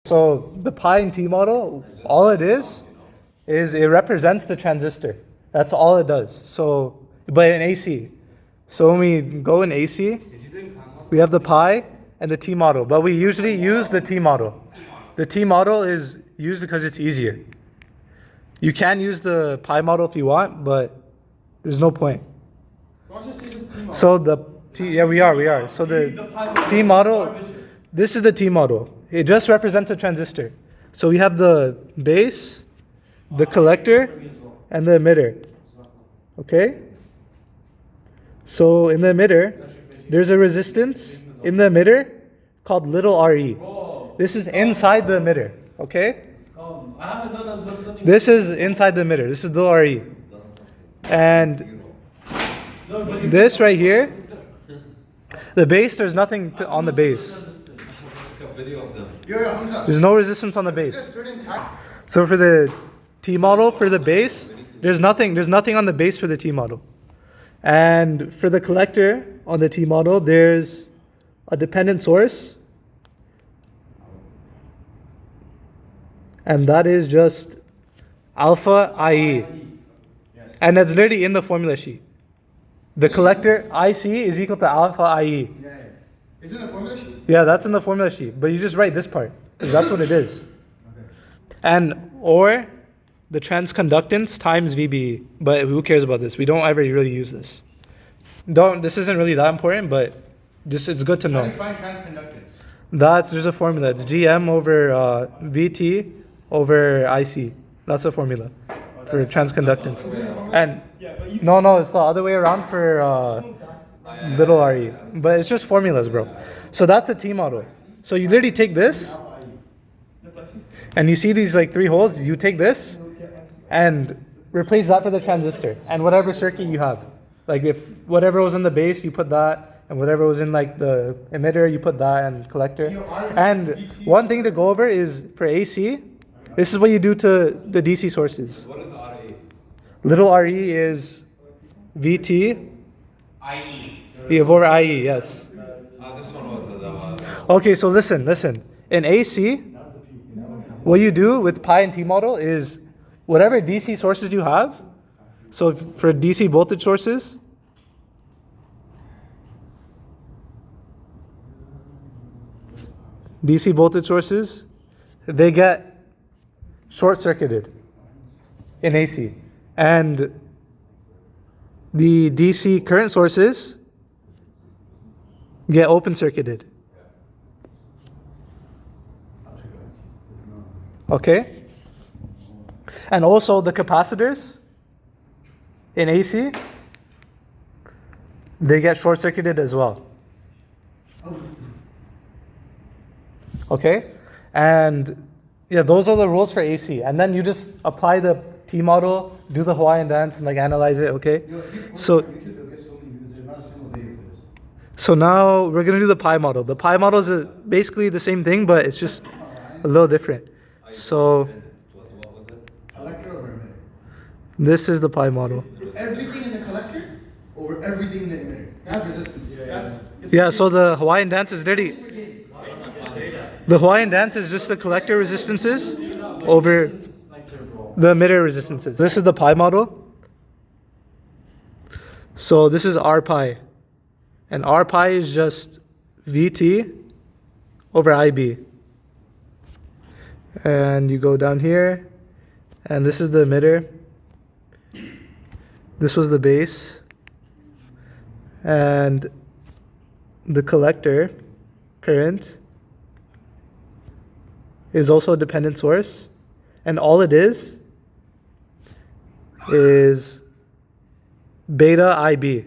So the pi and T model, all it is it represents the transistor. That's all it does. So, but in AC. So when we go in AC, we have the pi and the T model, but we usually use the T model. The T model is used because it's easier. You can use the pi model if you want, but there's no point. So the T, yeah, we are. So the T model, this is the T model. It just represents a transistor. So we have the base, the collector, and the emitter. Okay? So in the emitter, there's a resistance in the emitter called little re. This is inside the emitter. Okay? This is inside the emitter. This is little re. And this right here, the base, there's nothing on the base. There's no resistance on the base. So for the T model, for the base, there's nothing on the base for the T model. And for the collector on the T model, there's a dependent source. And that is just alpha IE. And that's literally in the formula sheet. The collector IC is equal to alpha IE. Is it in the formula sheet? Yeah, that's in the formula sheet. But you just write this part, because that's what it is. Okay. And or the transconductance times VBE. But who cares about this? We don't ever really use this. This isn't really that important, but just it's good to know. How do you find transconductance? There's a formula. It's GM over VT over IC. That's a formula for transconductance. And no, it's the other way around for little re. But it's just formulas, bro. So that's the T model. So you literally take this, and you see these like 3 holes. You take this and replace that for the transistor and whatever circuit you have. Like if whatever was in the base, you put that, and whatever was in like the emitter, you put that, and collector. And one thing to go over is for AC, this is what you do to the DC sources. What is the RE? Little re is VT. IE. Over IE, yes. This one was the Okay, so listen. In AC, what you do with pi and T model is whatever DC sources you have. So for DC voltage sources, they get short-circuited in AC. And the DC current sources get open-circuited. Okay? And also the capacitors in AC, they get short-circuited as well. Okay? And yeah, those are the rules for AC. And then you just apply the T model, do the Hawaiian dance, and like analyze it, okay? So now we're going to do the pi model. The pi model is basically the same thing, but it's just a little different. So this is the pi model. Everything in the collector over everything in the emitter. That's resistance. Yeah, so the Hawaiian dance is literally... The Hawaiian dance is just the collector resistances over the emitter resistances. This is the pi model. So this is R pi. And R pi is just VT over IB. And you go down here. And this is the emitter. This was the base. And the collector current is also a dependent source. And all it is beta IB.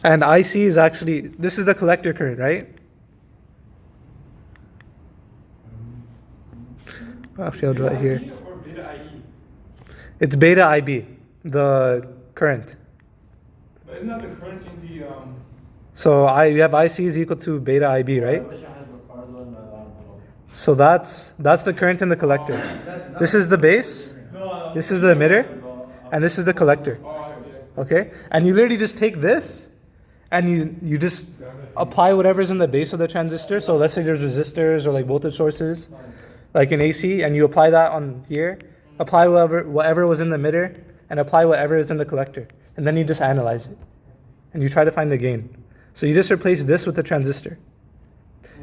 And IC is actually, this is the collector current, right? Actually, I'll draw it here. It's beta IB, the current. But isn't that the current in the... So you have IC is equal to beta IB, right? So that's the current in the collector. This is the base, this is the emitter, and this is the collector. Okay? And you literally just take this, and you just apply whatever's in the base of the transistor. So let's say there's resistors or like voltage sources, like in AC, and you apply that on here. Apply whatever was in the emitter, and apply whatever is in the collector, and then you just analyze it, and you try to find the gain. So you just replace this with the transistor,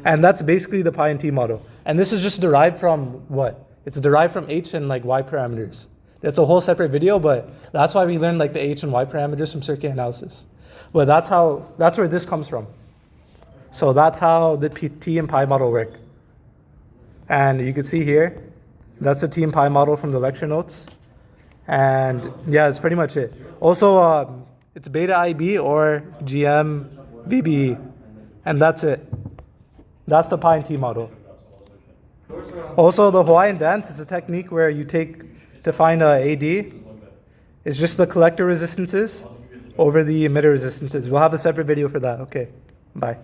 and that's basically the pi and t model. And this is just derived from what? It's derived from h and like y parameters. That's a whole separate video, but that's why we learned like the h and y parameters from circuit analysis. But that's where this comes from. So that's how the t and pi model work. And you can see here, that's the t and pi model from the lecture notes. And yeah, that's pretty much it. Also, it's beta IB or GM VBE, and that's it. That's the pi and t model. Also, the Hawaiian dance is a technique where you take to find AD. It's just the collector resistances over the emitter resistances. We'll have a separate video for that. Okay, bye.